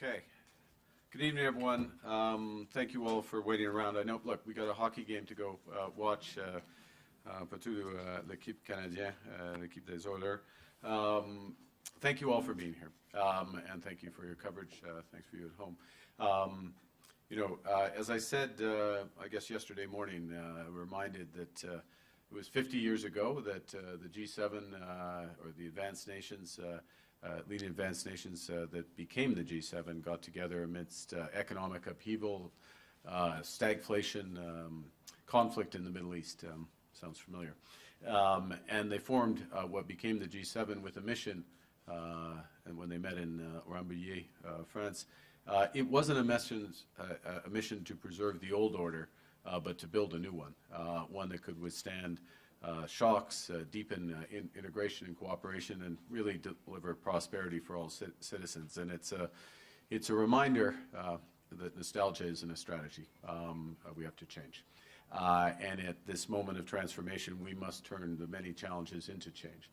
Okay. Good evening, everyone. Thank you all for waiting around. I know, look, we got a hockey game to go watch, partout l'équipe canadienne, l'équipe des Oilers. Thank you all for being here, and thank you for your coverage. Thanks for you at home. As I said, I guess yesterday morning, reminded that it was 50 years ago that the G7, or the advanced nations, leading advanced nations that became the G7 got together amidst economic upheaval, stagflation, conflict in the Middle East. Sounds familiar. And they formed what became the G7 with a mission, and when they met in Rambouillet, France, it wasn't a mission to preserve the old order, but to build a new one, one that could withstand shocks, deepen integration and cooperation, and really deliver prosperity for all citizens. And it's a reminder that nostalgia isn't a strategy. We have to change. And at this moment of transformation, we must turn the many challenges into change.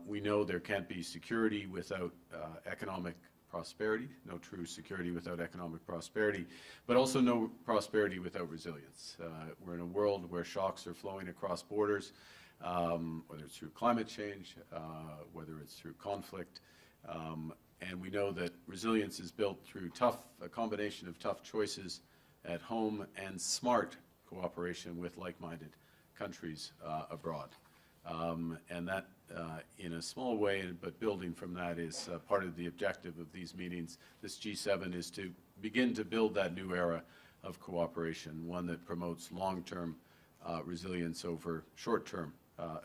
We know there can't be security without economic prosperity, no true security without economic prosperity, but also no prosperity without resilience. We're in a world where shocks are flowing across borders, whether it's through climate change, whether it's through conflict, and we know that resilience is built through a combination of tough choices at home and smart cooperation with like-minded countries abroad. And that, in a small way, but building from that, is part of the objective of these meetings. This G7 is to begin to build that new era of cooperation, one that promotes long-term resilience over short-term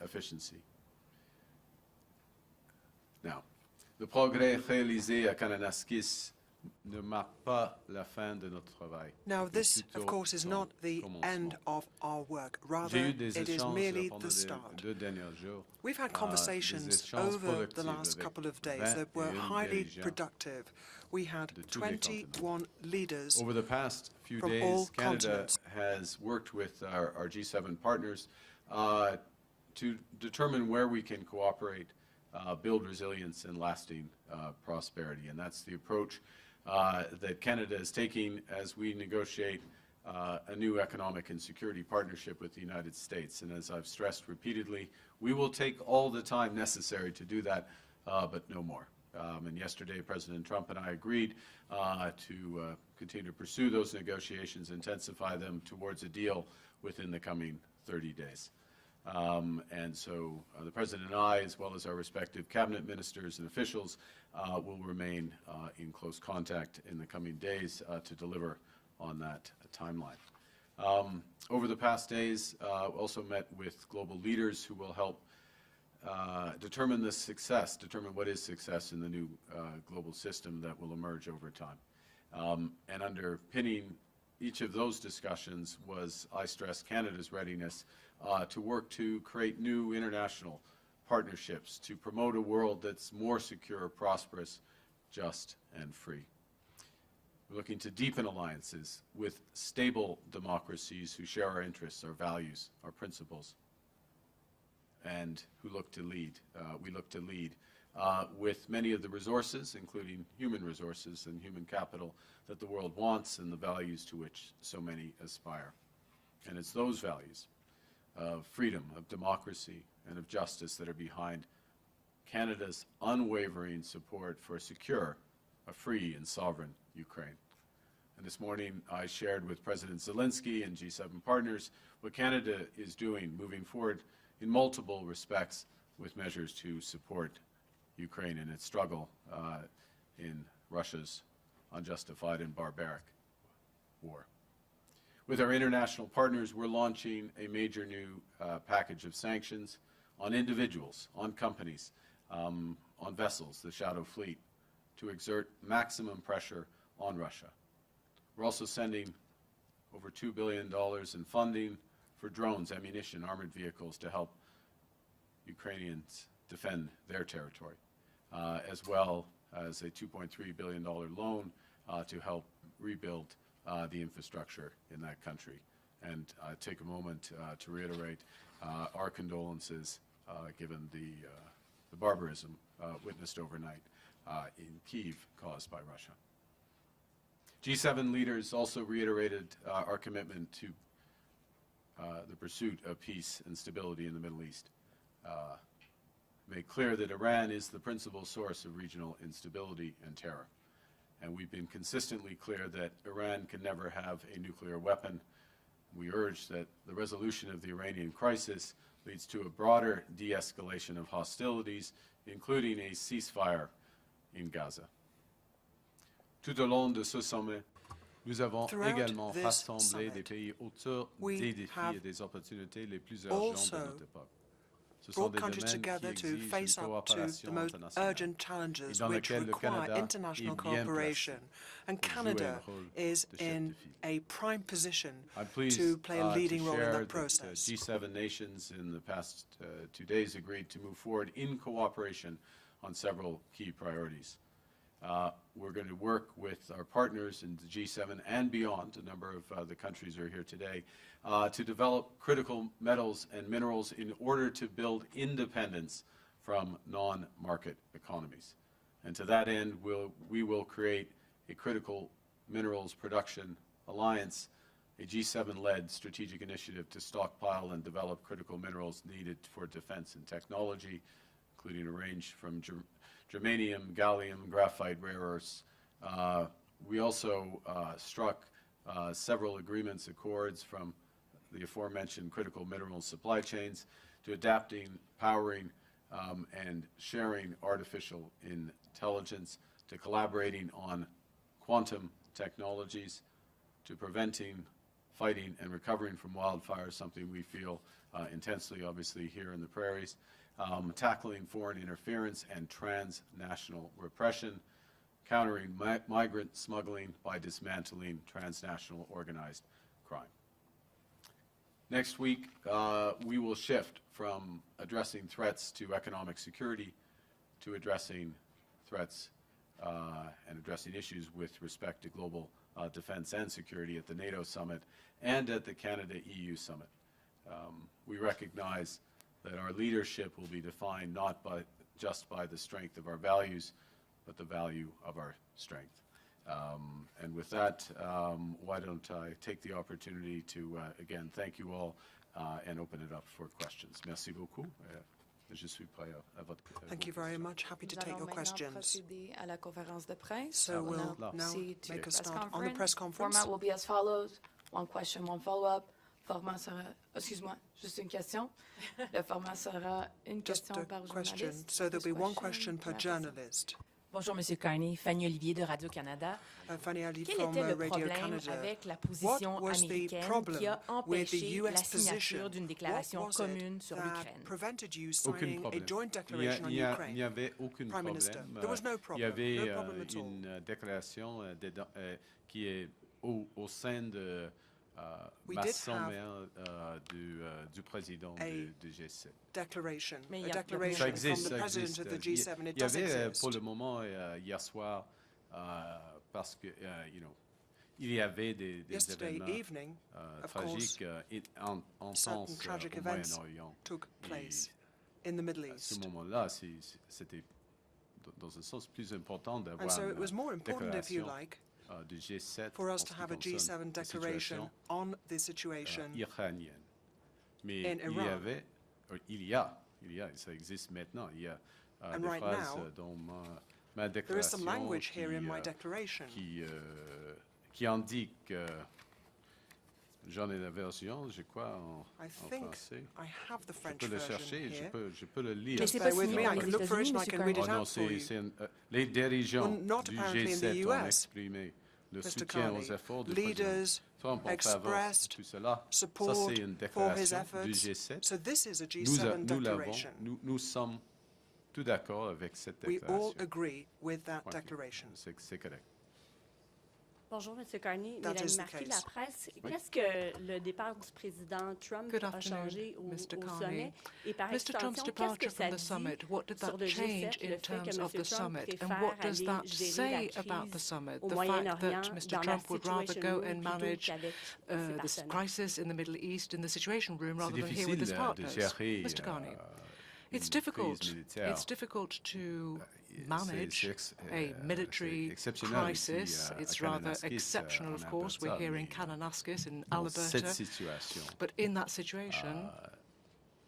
efficiency. Now, le progrès réalisé à Kananaskis ne marque pas la fin de notre travail. Now, this, of course, is not the end of our work. Rather, it is merely the start. We've had conversations over the last couple of days that were highly productive. We had 21 leaders over the past few from days. All Canada continents. has worked with our G7 partners to determine where we can cooperate, build resilience and lasting prosperity. And that's the approach that Canada is taking as we negotiate a new economic and security partnership with the United States. And as I've stressed repeatedly, we will take all the time necessary to do that, but no more. And yesterday, President Trump and I agreed to continue to pursue those negotiations, intensify them towards a deal within the coming 30 days. And so the President and I, as well as our respective cabinet ministers and officials, will remain in close contact in the coming days to deliver on that timeline. Over the past days, also met with global leaders who will help determine what is success in the new global system that will emerge over time. And underpinning each of those discussions was, I stress, Canada's readiness to work to create new international partnerships to promote a world that's more secure, prosperous, just, and free. We're looking to deepen alliances with stable democracies who share our interests, our values, our principles, and who look to lead. We look to lead with many of the resources, including human resources and human capital, that the world wants and the values to which so many aspire. And it's those values of freedom, of democracy, and of justice that are behind Canada's unwavering support for a secure, a free and sovereign Ukraine. And this morning I shared with President Zelensky and G7 partners what Canada is doing moving forward in multiple respects with measures to support Ukraine in its struggle in Russia's unjustified and barbaric war. With our international partners, we're launching a major new package of sanctions on individuals, on companies, on vessels, the Shadow Fleet, to exert maximum pressure on Russia. We're also sending over $2 billion in funding for drones, ammunition, armored vehicles to help Ukrainians defend their territory, as well as a $2.3 billion loan to help rebuild the infrastructure in that country. And take a moment to reiterate our condolences given the barbarism witnessed overnight in Kyiv caused by Russia. G7 leaders also reiterated our commitment to the pursuit of peace and stability in the Middle East. Made clear that Iran is the principal source of regional instability and terror. And we've been consistently clear that Iran can never have a nuclear weapon. We urge that the resolution of the Iranian crisis leads to a broader de-escalation of hostilities, including a ceasefire in Gaza. Tout au long de ce sommet, nous avons également rassemblé des pays autour des défis et des opportunités les plus urgents de notre époque. Brought countries together to face up to the most urgent challenges which require international cooperation. And Canada is in a prime position to play a leading role in that process. G7 nations in the past 2 days agreed to move forward in cooperation on several key priorities. We're going to work with our partners in the G7 and beyond, a number of the countries are here today, to develop critical metals and minerals in order to build independence from non-market economies. And to that end, we will create a critical minerals production alliance, a G7-led strategic initiative to stockpile and develop critical minerals needed for defense and technology, including a range from germanium, gallium, graphite, rare earths. We also struck several agreements, accords from the aforementioned critical minerals supply chains to adapting, powering, and sharing artificial intelligence, to collaborating on quantum technologies, to preventing, fighting, and recovering from wildfires, something we feel intensely, obviously, here in the prairies, tackling foreign interference and transnational repression, countering migrant smuggling by dismantling transnational organized crime. Next week, we will shift from addressing threats to economic security to addressing threats and addressing issues with respect to global defense and security at the NATO summit and at the Canada-EU summit. We recognize that our leadership will be defined not just by the strength of our values, but the value of our strength. And with that, why don't I take the opportunity to, again, thank you all and open it up for questions. Merci beaucoup. Je suis prêt à votre question. Thank you very much. Happy to take your questions. So we'll now make a start on the press conference. Format will be as follows. One question, one follow-up. Format sera, excuse-moi, juste une question. Le format sera une question par journaliste. So there'll be one question per journalist. Bonjour, Monsieur Carney. Fanny Olivier de Radio-Canada. Fanny Ali Quel from était le Radio problème Canada. avec la position What was the américaine problem qui a with the empêché US la position? signature d'une What déclaration was commune it sur that l'Ukraine? prevented you Aucun signing a problème. joint declaration on Il Ukraine? n'y avait aucun Prime Minister, problème. there was no problem. Il y avait No problem at all. une déclaration qui est au sein de We ma did sommaire du président du G7. Declaration, Mais a il y a- declaration Ça existe, from the ça president existe. of the G7. It Il y does avait exist. pour le moment hier soir parce que il y avait des Yesterday événements evening, of course, tragiques en certain sens tragic au events Moyen-Orient. took place in the Middle À ce East. moment-là, c'était dans un sens plus important And d'avoir so it was more une important, if you déclaration like, du G7 for us en to ce qui have a concerne G7 la declaration situation on the situation iranienne. Mais in Iran. il y a, ça existe maintenant, il y a And des right phrases now, dans ma there is some déclaration language here in my declaration. qui indique, j'en ai la version, je crois, I en think français. I have the Je French peux le version chercher, here. je peux le lire. Mais c'est Stay pas with signé me, par I les can look for it États-Unis, and I Monsieur can read it Carney. out for you. Les dirigeants Well, not du apparently in the G7 ont US, exprimé le Mr. soutien Carney. aux efforts du Leaders président Trump en faveur de expressed tout cela. Ça, support c'est une for his déclaration efforts. du G7. So this is a Nous G7 l'avons, declaration. nous sommes tout d'accord avec cette We déclaration. all agree with that Ok, declaration. c'est correct. Bonjour, M. Carney. That Mélanie is the Marquis, case. La Presse. Oui. Qu'est-ce que le départ du président Trump Good a afternoon, changé au Mr. Carney. sommet? Et par Mr. Trump's extension, qu'est-ce departure que ça from the summit, dit what did sur that le change G7, in le fait que terms M. of the Trump summit? And préfère what does aller that gérer say la about the crise summit? au The fact Moyen-Orient that Mr. dans la Trump would rather Situation go Room and plutôt manage qu'avec ses this partenaires. crisis in the Middle East in the Situation Room C'est rather than here with his difficile de partners. gérer Mr. Carney, une it's crise difficult. militaire. It's difficult to manage a military crisis. It's rather exceptional, of course. We're here in Kananaskis in Alberta. But in that situation,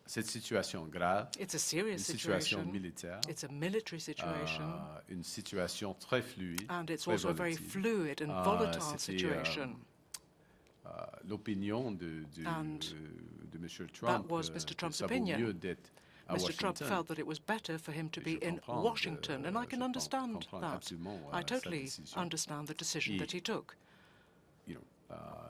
cette situation grave, it's a serious situation. Militaire, it's a military situation. Une situation très fluide, and it's also a very fluid and volatile situation. L'opinion de Mr. Trump, that was Mr. Trump's opinion. Mr. Trump felt that it was better for him to be in Washington, and I can understand that. I totally understand the decision that he took.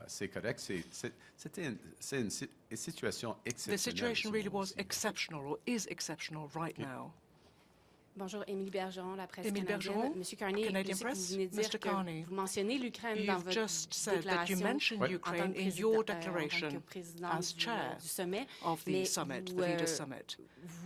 C'est correct. C'était une situation exceptionnelle. The situation really was exceptional, or is exceptional right now. Bonjour, Émilie Bergeron, la presse Émilie canadienne. Bergeron, Monsieur Carney, Canadian je sais que Press. vous venez de dire Mr. que Carney, vous mentionnez l'Ukraine dans you've votre just said that you déclaration mentioned en tant Ukraine que in your en tant que declaration président as chair du sommet. of the summit, the Leaders' Summit.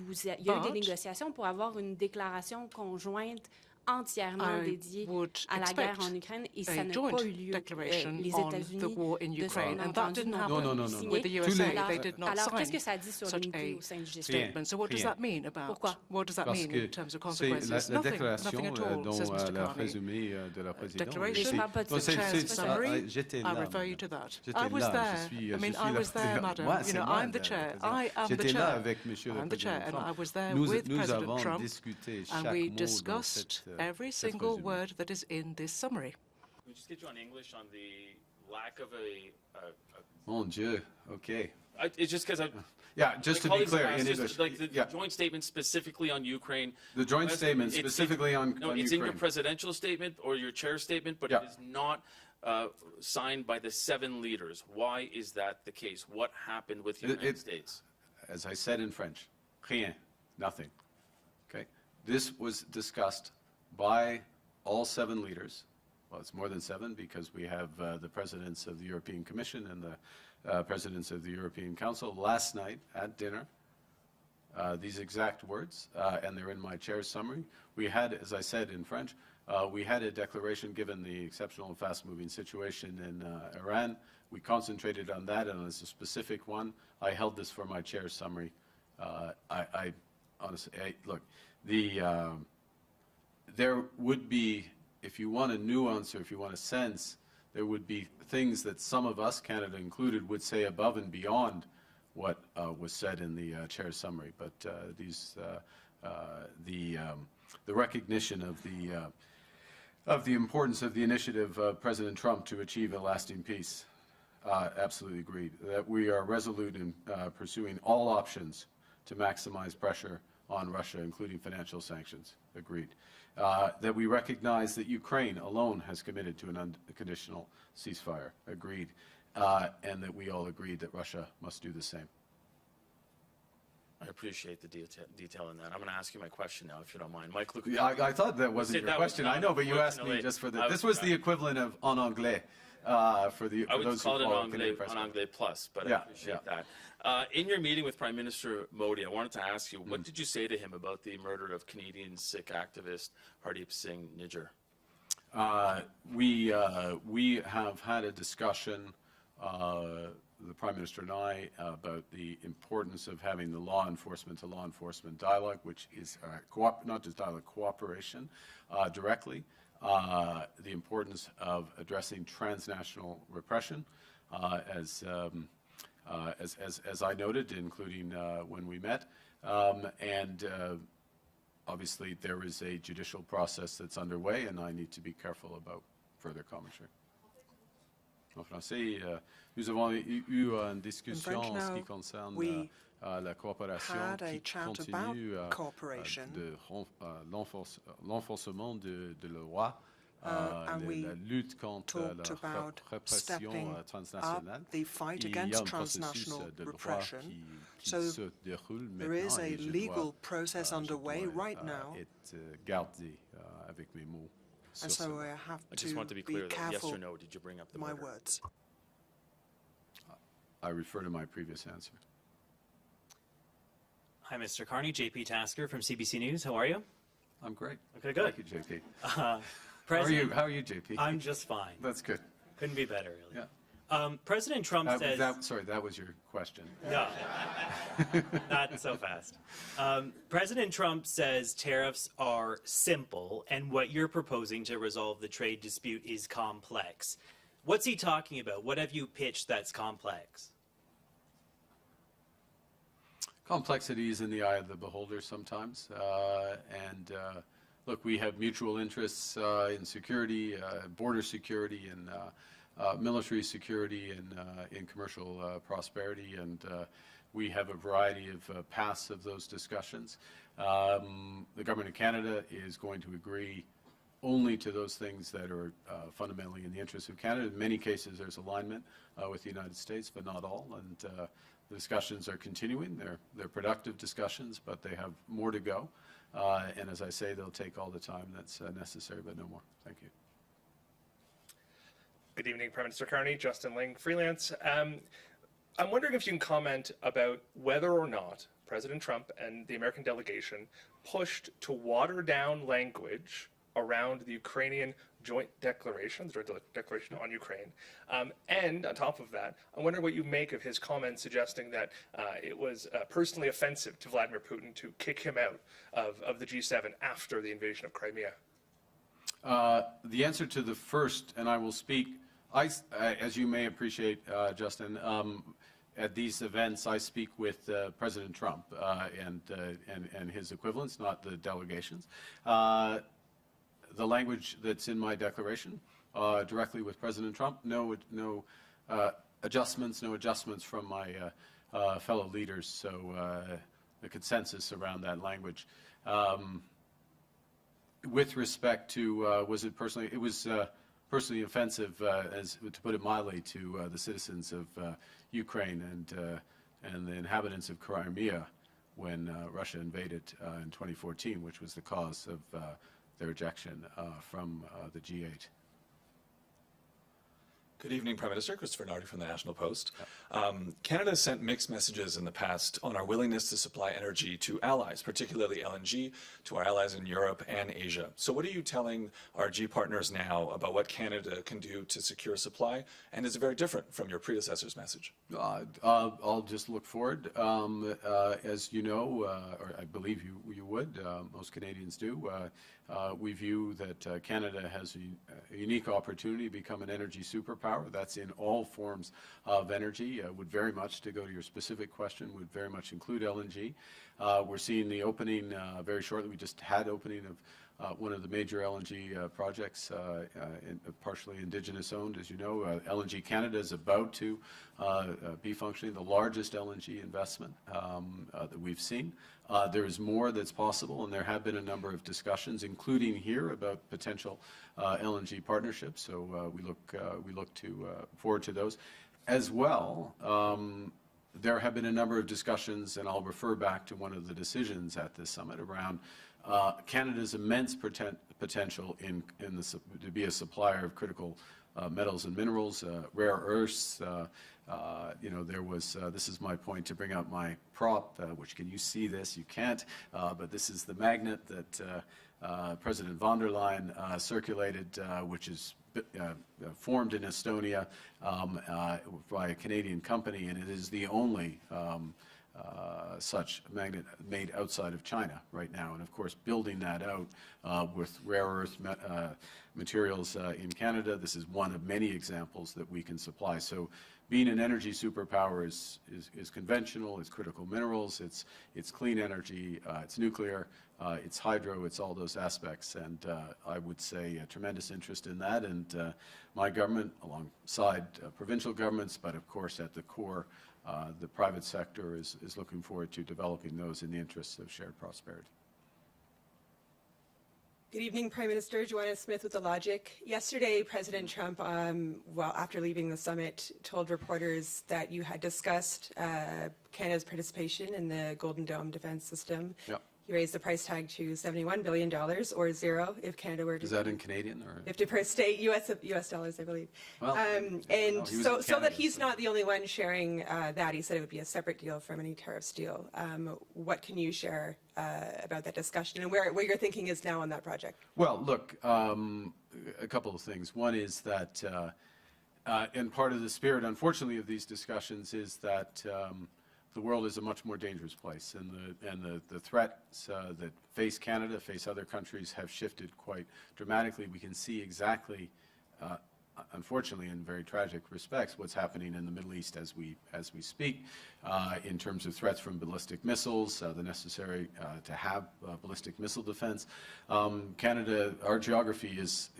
Il y a eu des But négociations pour avoir une déclaration conjointe entièrement dédiée à la guerre en Ukraine et ça n'a pas eu lieu. Les États-Unis de ce qu'on a entendu n'ont pas with the USA, they did not Alors, sign qu'est-ce que ça dit sur such l'unité a au sein du G7? statement. So what does that mean about? Pourquoi? What does that Parce mean que in terms of c'est consequences? la déclaration nothing at all, dont says Mr. la Carney. résumé de la présidente. Declaration, the chair's summary, I refer you to that. I was there. I mean, I was there, madam. You know, I'm the chair. I am the chair. I'm the chair, and I was there with President Trump, and we discussed every single word that is in this summary. Can we just get you on English on the lack of a Mon Dieu, okay. it's just because Yeah, just to be clear, in English. like the joint statement specifically on Ukraine. The joint statement specifically on No, Ukraine. it's in your presidential statement or your chair statement, but it is not signed by the 7 leaders. Why is that the case? What happened with the United States? As I said in French, rien, nothing. Okay? This was discussed by all 7 leaders. Well, it's more than 7 because we have the presidents of the European Commission and the presidents of the European Council last night at dinner. These exact words, and they're in my chair's summary. We had, as I said in French, we had a declaration given the exceptional and fast-moving situation in Iran. We concentrated on that, and as a specific one, I held this for my chair's summary. I honestly, look, there would be, if you want a nuance or if you want a sense, there would be things that some of us, Canada included, would say above and beyond what was said in the chair's summary. But the recognition of the importance of the initiative of President Trump to achieve a lasting peace, absolutely agreed. That we are resolute in pursuing all options to maximize pressure on Russia, including financial sanctions, agreed. That we recognize that Ukraine alone has committed to an unconditional ceasefire, agreed. And that we all agreed that Russia must do the same. I appreciate the detail in that. I'm going to ask you my question now, if you don't mind. Mike, Yeah, I thought that wasn't your question. I know, but you asked me just for the. This was the equivalent of en anglais for those who I would call it follow en anglais plus, but I appreciate that. In your meeting with Prime Minister Modi, I wanted to ask you, what did you say to him about the murder of Canadian Sikh activist Hardeep Singh Nijjar? We have had a discussion, the Prime Minister and I, about the importance of having the law enforcement to law enforcement dialogue, which is not just dialogue, cooperation directly. The importance of addressing transnational repression, as I noted, including when we met, and obviously there is a judicial process that's underway, and I need to be careful about further commentary. En français, nous avons eu une discussion en ce qui concerne la coopération qui continue de l'enforcement de la loi, la lutte contre la répression transnationale. The fight against transnational repression. So there is a legal process underway right now. Gardé avec mes mots. And so I have I just want to be clear that yes or no, did you bring up the my murder? words. I refer to my previous answer. Hi, Mr. Carney. JP Tasker from CBC News. How are you? I'm great. Okay, good. Thank you, JP. President, How are you, JP? I'm just fine. That's good. Couldn't be better, really. President Trump says... That was your question. No, not so fast. President Trump says tariffs are simple, and what you're proposing to resolve the trade dispute is complex. What's he talking about? What have you pitched that's complex? Complexity is in the eye of the beholder sometimes. Look, we have mutual interests in security, border security, and military security, and in commercial prosperity, and we have a variety of paths of those discussions. The Government of Canada is going to agree only to those things that are fundamentally in the interest of Canada. In many cases, there's alignment with the United States, but not all. And the discussions are continuing. They're productive discussions, but they have more to go. And as I say, they'll take all the time that's necessary, but no more. Thank you. Good evening, Prime Minister Carney. Justin Ling, freelance. I'm wondering if you can comment about whether or not President Trump and the American delegation pushed to water down language around the Ukrainian joint declaration, the joint declaration on Ukraine. And on top of that, I wonder what you make of his comments suggesting that it was personally offensive to Vladimir Putin to kick him out of the G7 after the invasion of Crimea. The answer to the first, and I will speak, as you may appreciate, Justin, at these events, I speak with President Trump and his equivalents, not the delegations. The language that's in my declaration, directly with President Trump, no adjustments from my fellow leaders. So the consensus around that language. With respect to was it personally? It was personally offensive, as to put it mildly, to the citizens of Ukraine and the inhabitants of Crimea when Russia invaded in 2014, which was the cause of their ejection from the G8. Good evening, Prime Minister. Christopher Nardi from the National Post. Canada has sent mixed messages in the past on our willingness to supply energy to allies, particularly LNG, to our allies in Europe and Asia. So what are you telling our G partners now about what Canada can do to secure supply? And is it very different from your predecessor's message? I'll just look forward. As you know, or I believe you would, most Canadians do, we view that Canada has a unique opportunity to become an energy superpower. That's in all forms of energy. Would very much, to go to your specific question, would very much include LNG. We're seeing the opening very shortly. We just had opening of one of the major LNG projects, partially Indigenous owned, as you know. LNG Canada is about to be functioning, the largest LNG investment that we've seen. There is more that's possible, and there have been a number of discussions, including here, about potential LNG partnerships. So we look forward to those. As well, there have been a number of discussions, and I'll refer back to one of the decisions at this summit around Canada's immense potential to be a supplier of critical metals and minerals, rare earths. There was, this is my point to bring out my prop, which can you see this? You can't, but this is the magnet that President von der Leyen circulated, which is formed in Estonia by a Canadian company, and it is the only such magnet made outside of China right now. And of course, building that out with rare earth materials in Canada, this is one of many examples that we can supply. So being an energy superpower is conventional, it's critical minerals, it's clean energy, it's nuclear, it's hydro, it's all those aspects. And I would say a tremendous interest in that. And my government, alongside provincial governments, but of course at the core, the private sector is looking forward to developing those in the interests of shared prosperity. Good evening, Prime Minister. Joanna Smith with The Logic. Yesterday, President Trump, after leaving the summit, told reporters that you had discussed Canada's participation in the Golden Dome defense system. Yep. He raised the price tag to $71 billion, or zero if Canada were to... Is that in Canadian? Or? If to state U.S. dollars, I believe. Well, so that he's not the only one sharing that. He said it would be a separate deal from any tariffs deal. What can you share about that discussion and where your thinking is now on that project? Well, look, a couple of things. One is that And part of the spirit, unfortunately, of these discussions is that the world is a much more dangerous place, and the threats that face Canada, face other countries, have shifted quite dramatically. We can see exactly, unfortunately, in very tragic respects, what's happening in the Middle East as we speak, in terms of threats from ballistic missiles, the necessary to have ballistic missile defense. Canada, our geography is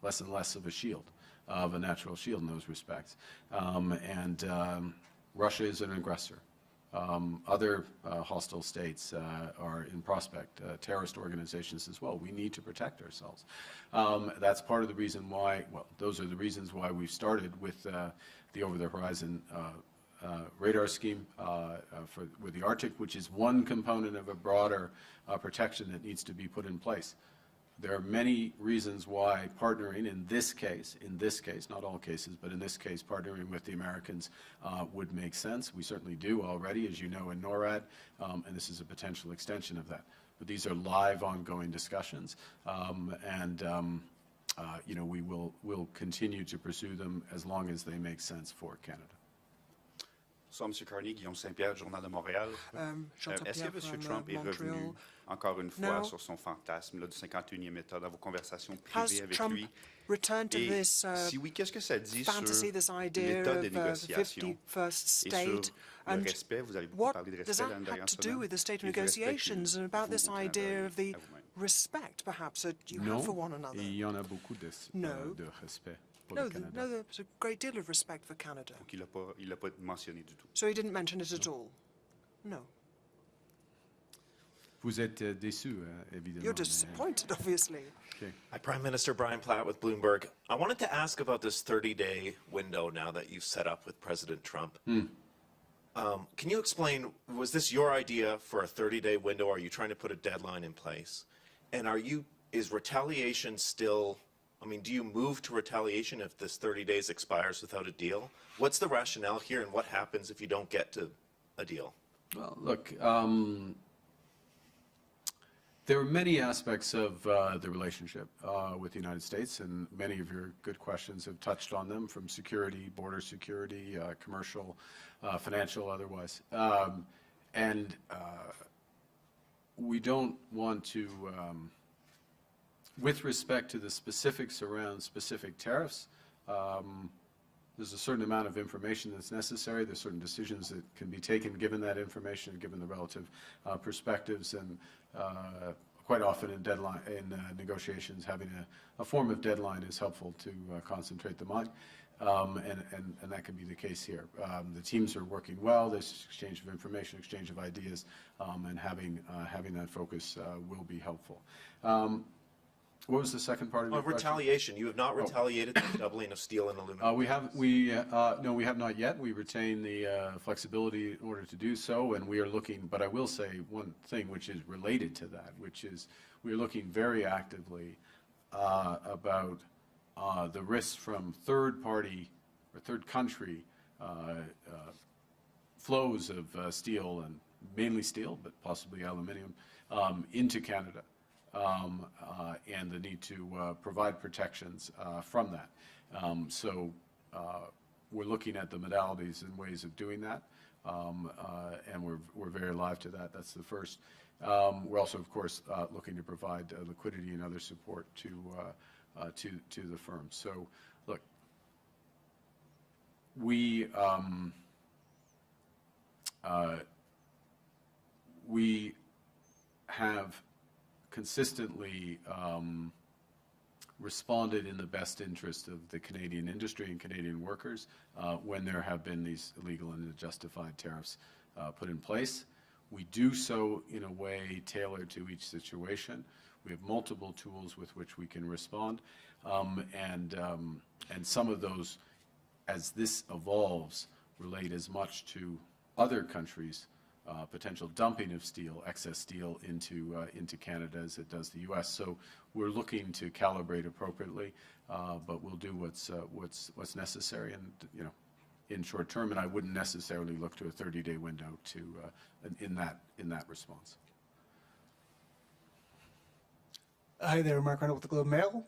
less and less of a shield, of a natural shield in those respects, and Russia is an aggressor. Other hostile states are in prospect, terrorist organizations as well. We need to protect ourselves. That's part of the reason why, well, those are the reasons why we've started with the over-the-horizon radar scheme with the Arctic, which is one component of a broader protection that needs to be put in place. There are many reasons why partnering in this case, not all cases, but in this case, partnering with the Americans would make sense. We certainly do already, as you know, in NORAD, and this is a potential extension of that. But these are live, ongoing discussions, you know, we'll continue to pursue them as long as they make sense for Canada. Bonsoir, M. Carney, Guillaume Saint-Pierre, Journal de Montréal. Est-ce que M. Trump est revenu encore une fois sur son fantasme là, du 51e État dans vos conversations privées avec lui? Et si oui, qu'est-ce que ça dit sur l'état des négociations et sur le respect? Vous avez beaucoup parlé de respect l'année dernière. To do with the state of negotiations and about this idea of the respect, perhaps, that you have for one another. Il y en a beaucoup de respect. No, there's a great deal of respect for Canada. Donc il l'a pas mentionné du tout. So he didn't mention it at all? No. Vous êtes déçu, évidemment. You're disappointed, obviously. Okay. Hi, Prime Minister Brian Platt with Bloomberg. I wanted to ask about this 30-day window now that you've set up with President Trump. Can you explain, was this your idea for a 30-day window? Or are you trying to put a deadline in place? And is retaliation still, I mean, do you move to retaliation if this 30 days expires without a deal? What's the rationale here, and what happens if you don't get to a deal? Well, look, there are many aspects of the relationship with the United States, and many of your good questions have touched on them, from security, border security, commercial, financial, otherwise. And we don't want to, with respect to the specifics around specific tariffs, there's a certain amount of information that's necessary. There's certain decisions that can be taken given that information, given the relative perspectives, and quite often in negotiations, having a form of deadline is helpful to concentrate the mind, and that can be the case here. The teams are working well. There's exchange of information, exchange of ideas, and having that focus will be helpful. What was the second part of your question? Retaliation. You have not retaliated the doubling of steel and aluminum. No, we have not yet. We retain the flexibility in order to do so, and we are looking, but I will say one thing which is related to that, which is we are looking very actively about the risks from third party or third country flows of steel, and mainly steel, but possibly aluminum, into Canada. And the need to provide protections from that. So we're looking at the modalities and ways of doing that, and we're very alive to that. That's the first. We're also, of course, looking to provide liquidity and other support to the firm. So, look, we have consistently responded in the best interest of the Canadian industry and Canadian workers when there have been these illegal and unjustified tariffs put in place. We do so in a way tailored to each situation. We have multiple tools with which we can respond, and some of those, as this evolves, relate as much to other countries' potential dumping of steel, excess steel into Canada as it does the U.S. So we're looking to calibrate appropriately, but we'll do what's necessary, and in short term. And I wouldn't necessarily look to a 30-day window in that response. Hi there, Mark Arnold with the Globe Mail.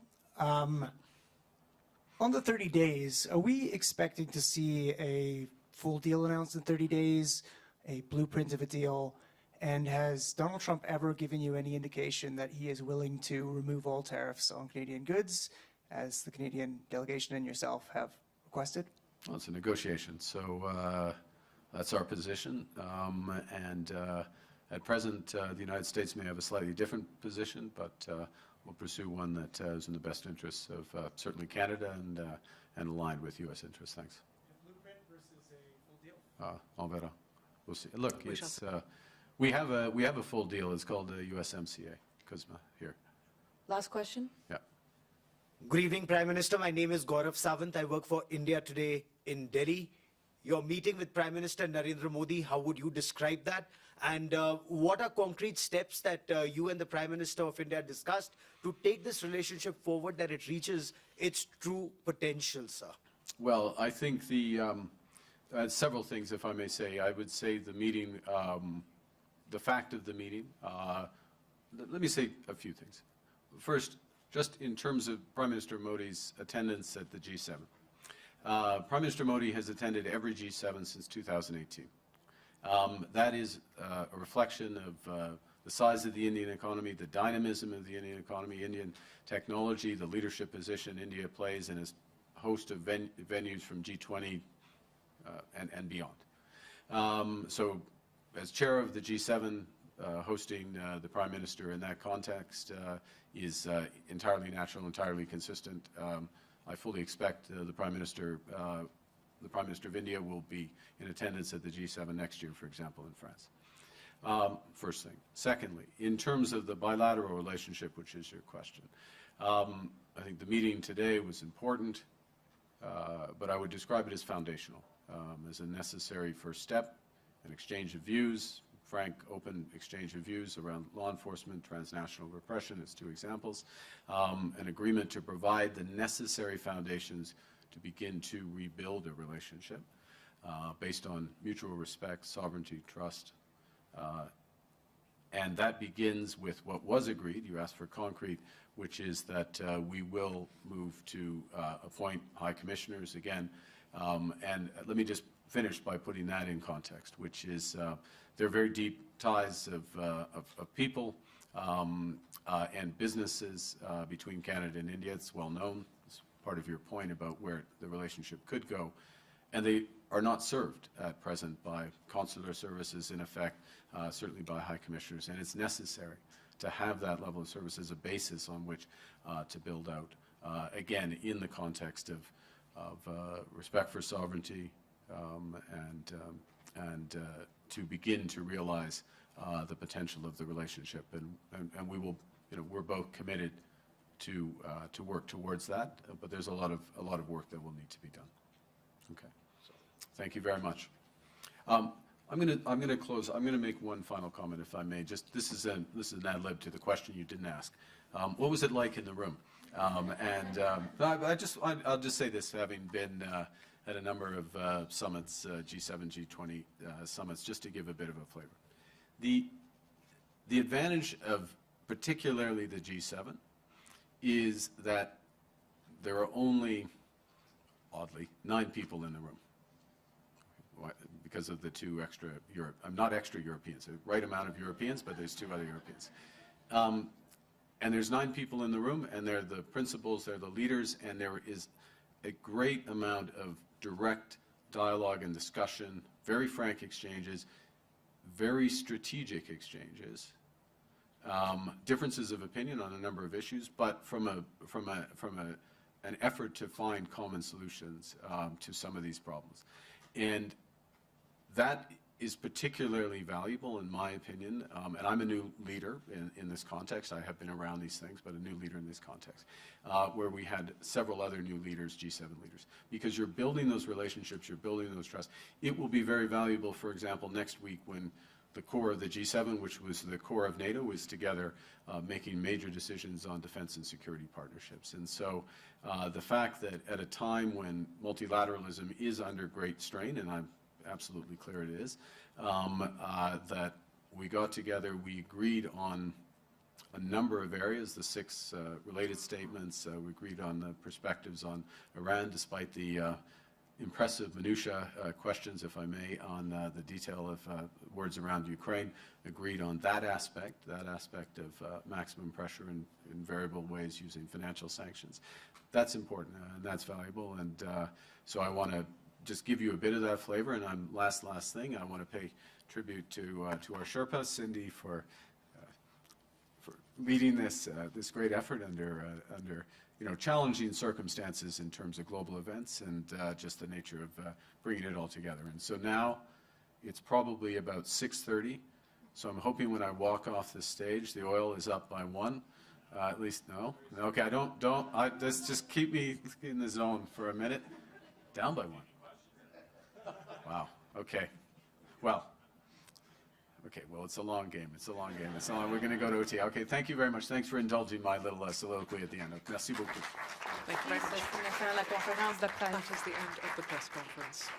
On the 30 days, are we expecting to see a full deal announced in 30 days, a blueprint of a deal? And has Donald Trump ever given you any indication that he is willing to remove all tariffs on Canadian goods, as the Canadian delegation and yourself have requested? Well, it's a negotiation, so that's our position. At present, the United States may have a slightly different position, but we'll pursue one that is in the best interests of certainly Canada and aligned with U.S. interests. Thanks. A blueprint versus a full deal? On verra. We'll see. Look, it's we have a full deal. It's called the USMCA. Kuzma here. Last question. Yeah. Good evening, Prime Minister. My name is Gaurav Sawant. I work for India Today in Delhi. Your meeting with Prime Minister Narendra Modi, how would you describe that? And what are concrete steps that you and the Prime Minister of India discussed to take this relationship forward, that it reaches its true potential, sir? Well, I think several things, if I may say. I would say the meeting, the fact of the meeting, let me say a few things. First, just in terms of Prime Minister Modi's attendance at the G7. Prime Minister Modi has attended every G7 since 2018. That is a reflection of the size of the Indian economy, the dynamism of the Indian economy, Indian technology, the leadership position India plays in a host of venues from G20 and beyond. So as chair of the G7, hosting the Prime Minister in that context is entirely natural, entirely consistent. I fully expect the Prime Minister of India will be in attendance at the G7 next year, for example, in France. First thing. Secondly, in terms of the bilateral relationship, which is your question, I think the meeting today was important, but I would describe it as foundational, as a necessary first step, an exchange of views, frank, open exchange of views around law enforcement, transnational repression as two examples, an agreement to provide the necessary foundations to begin to rebuild a relationship based on mutual respect, sovereignty, trust. And that begins with what was agreed, you asked for concrete, which is that we will move to appoint high commissioners again. And let me just finish by putting that in context, which is there are very deep ties of people and businesses between Canada and India. It's well known. It's part of your point about where the relationship could go. And they are not served at present by consular services, in effect, certainly by high commissioners. And it's necessary to have that level of service as a basis on which to build out, again, in the context of respect for sovereignty and to begin to realize the potential of the relationship. And we will, we're both committed to work towards that, but there's a lot of work that will need to be done. Okay. Thank you very much. I'm going to close. I'm going to make one final comment, if I may. Just this is an ad-lib to the question you didn't ask. What was it like in the room? I'll just say this, having been at a number of summits, G7, G20 summits, just to give a bit of a flavor. The advantage of particularly the G7 is that there are only, oddly, 9 people in the room. Because of the 2 extra not extra Europeans, the right amount of Europeans, but there's 2 other Europeans. And there's 9 people in the room, and they're the principals, they're the leaders, and there is a great amount of direct dialogue and discussion, very frank exchanges, very strategic exchanges, differences of opinion on a number of issues, but from an effort to find common solutions to some of these problems. And that is particularly valuable, in my opinion, and I'm a new leader in this context. I have been around these things, but a new leader in this context, where we had several other new leaders, G7 leaders, because you're building those relationships, you're building those trusts. It will be very valuable, for example, next week when the core of the G7, which was the core of NATO, is together making major decisions on defense and security partnerships. And so the fact that at a time when multilateralism is under great strain, and I'm absolutely clear it is, that we got together, we agreed on a number of areas, the 6 related statements. We agreed on the perspectives on Iran, despite the impressive minutia questions, if I may, on the detail of words around Ukraine. Agreed on that aspect of maximum pressure in variable ways using financial sanctions. That's important and that's valuable. And so I want to just give you a bit of that flavor. And last thing, I want to pay tribute to our Sherpa, Cindy, for leading this great effort under challenging circumstances in terms of global events and just the nature of bringing it all together. And so now it's probably about 6:30. So I'm hoping when I walk off the stage, the oil is up by 1. At least, no. Okay, just keep me in the zone for a minute. Down by 1. Wow. Okay. Well, it's a long game. We're going to go to OT. Okay, thank you very much. Thanks for indulging my little soliloquy at the end. Merci beaucoup. Thank you very much. That is the end of the press conference.